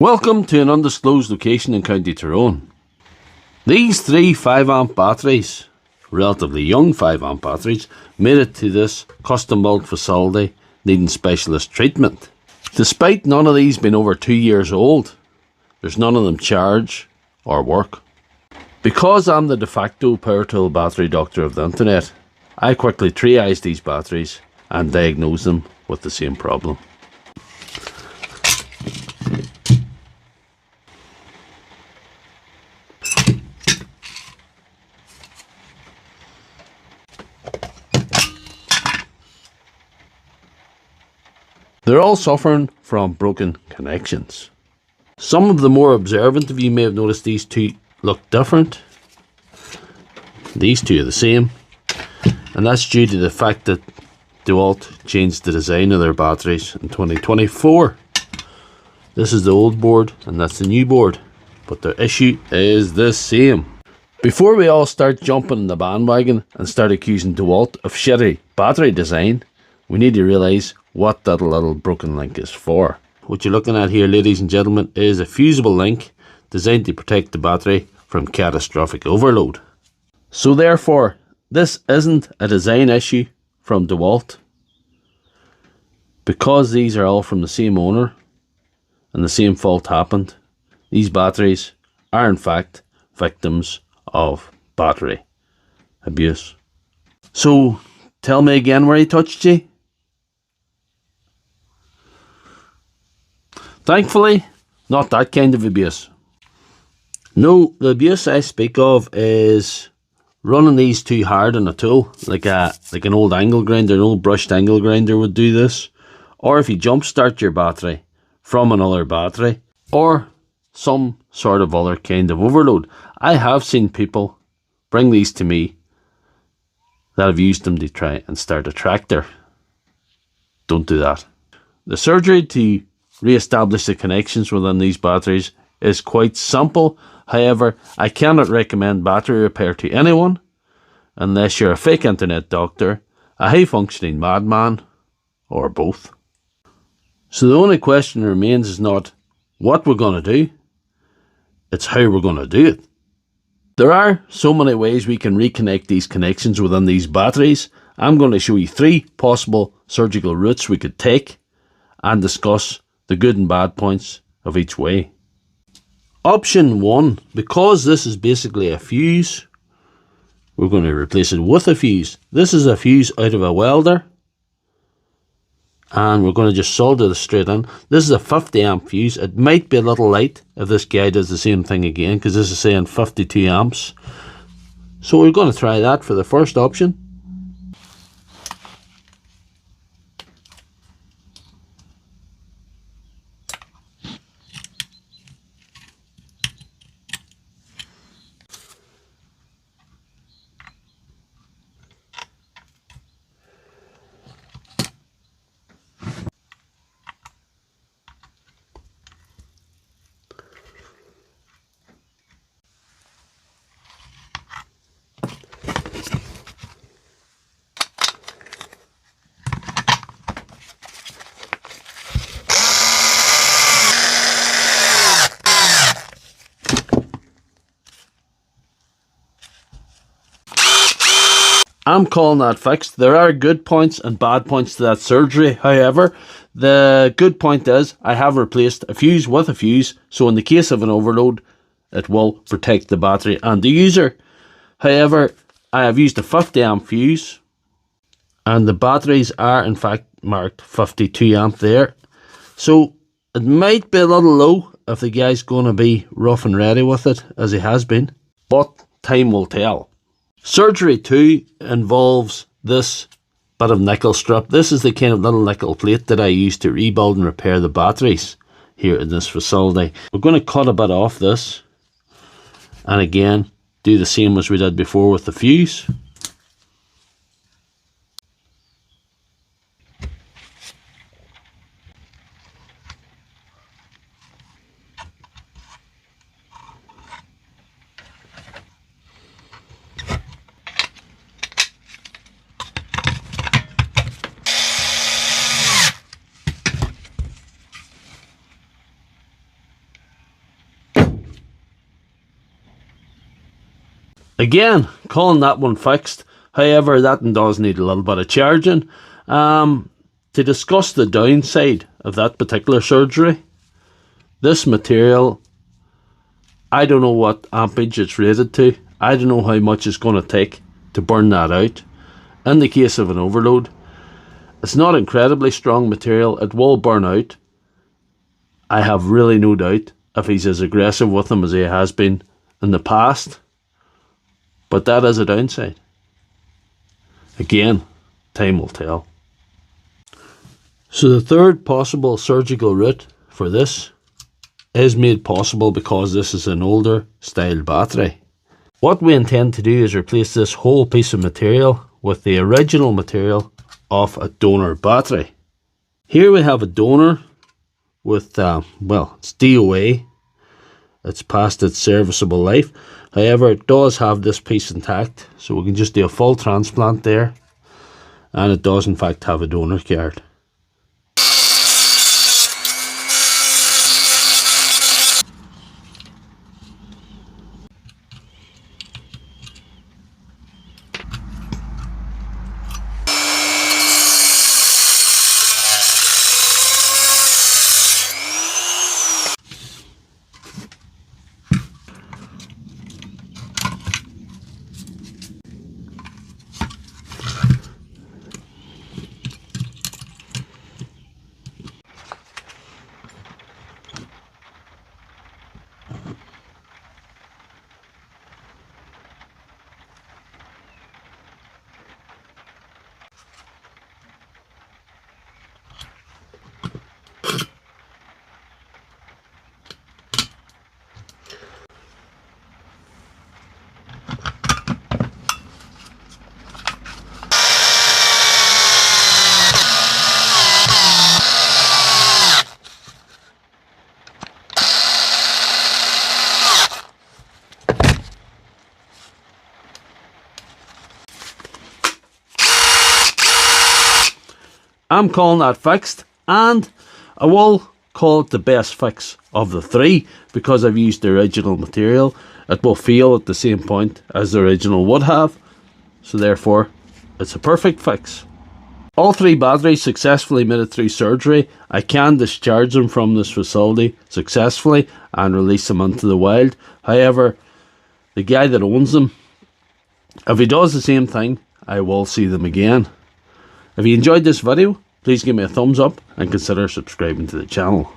Welcome to an undisclosed location in County Tyrone. These three 5-amp batteries, relatively young 5-amp batteries, made it to this custom built facility needing specialist treatment. Despite none of these being over 2 years old, there's none of them charge or work. Because I'm the de facto power tool battery doctor of the internet, I quickly triage these batteries and diagnose them with the same problem. They're all suffering from broken connections. Some of the more observant of you may have noticed these two look different. These two are the same, and that's due to the fact that DeWalt changed the design of their batteries in 2024. This is the old board and that's the new board, but the issue is the same. Before we all start jumping in the bandwagon and start accusing DeWalt of shitty battery design, we need to realise what that little broken link is for. What you're looking at here, ladies and gentlemen, is a fusible link designed to protect the battery from catastrophic overload. So therefore, this isn't a design issue from DeWalt. Because these are all from the same owner and the same fault happened, these batteries are in fact victims of battery abuse. So tell me again where he touched you. Thankfully, not that kind of abuse. No, the abuse I speak of is running these too hard on a tool, like an old angle grinder, an old brushed angle grinder would do this. Or if you jump start your battery from another battery, or some sort of other kind of overload. I have seen people bring these to me that have used them to try and start a tractor. Don't do that. The surgery to re-establish the connections within these batteries is quite simple. However, I cannot recommend battery repair to anyone unless you're a fake internet doctor, a high-functioning madman, or both. So the only question remains is not what we're going to do, it's how we're going to do it. There are so many ways we can reconnect these connections within these batteries. I'm going to show you 3 possible surgical routes we could take and discuss the good and bad points of each way. Option 1, because this is basically a fuse, we're going to replace it with a fuse. This is a fuse out of a welder, and we're going to just solder this straight in. This is a 50 amp fuse. It might be a little light if this guy does the same thing again, because this is saying 52 amps. So we're going to try that for the first option. I'm calling that fixed. There are good points and bad points to that surgery. However, the good point is I have replaced a fuse with a fuse, so in the case of an overload, it will protect the battery and the user. However, I have used a 50 amp fuse, and the batteries are in fact marked 52 amp there. So it might be a little low if the guy's going to be rough and ready with it, as he has been, but time will tell. Surgery 2 involves this bit of nickel strip. This is the kind of little nickel plate that I use to rebuild and repair the batteries here in this facility. We're going to cut a bit off this, and again do the same as we did before with the fuse. Again, calling that one fixed. However, that one does need a little bit of charging. To discuss the downside of that particular surgery, this material, I don't know what ampage it's rated to. I don't know how much it's going to take to burn that out. In the case of an overload, it's not incredibly strong material. It will burn out. I have really no doubt if he's as aggressive with them as he has been in the past. But that is a downside. Again, time will tell. So the third possible surgical route for this is made possible because this is an older style battery. What we intend to do is replace this whole piece of material with the original material of a donor battery. Here we have a donor with, well, it's DOA. It's past its serviceable life. However, it does have this piece intact, so we can just do a full transplant there. And it does in fact have a donor card. I'm calling that fixed, and I will call it the best fix of the three because I've used the original material. It will feel at the same point as the original would have, so therefore it's a perfect fix. All three batteries successfully made it through surgery. I can discharge them from this facility successfully and release them into the wild. However, the guy that owns them, if he does the same thing, I will see them again. If you enjoyed this video, please give me a thumbs up and consider subscribing to the channel.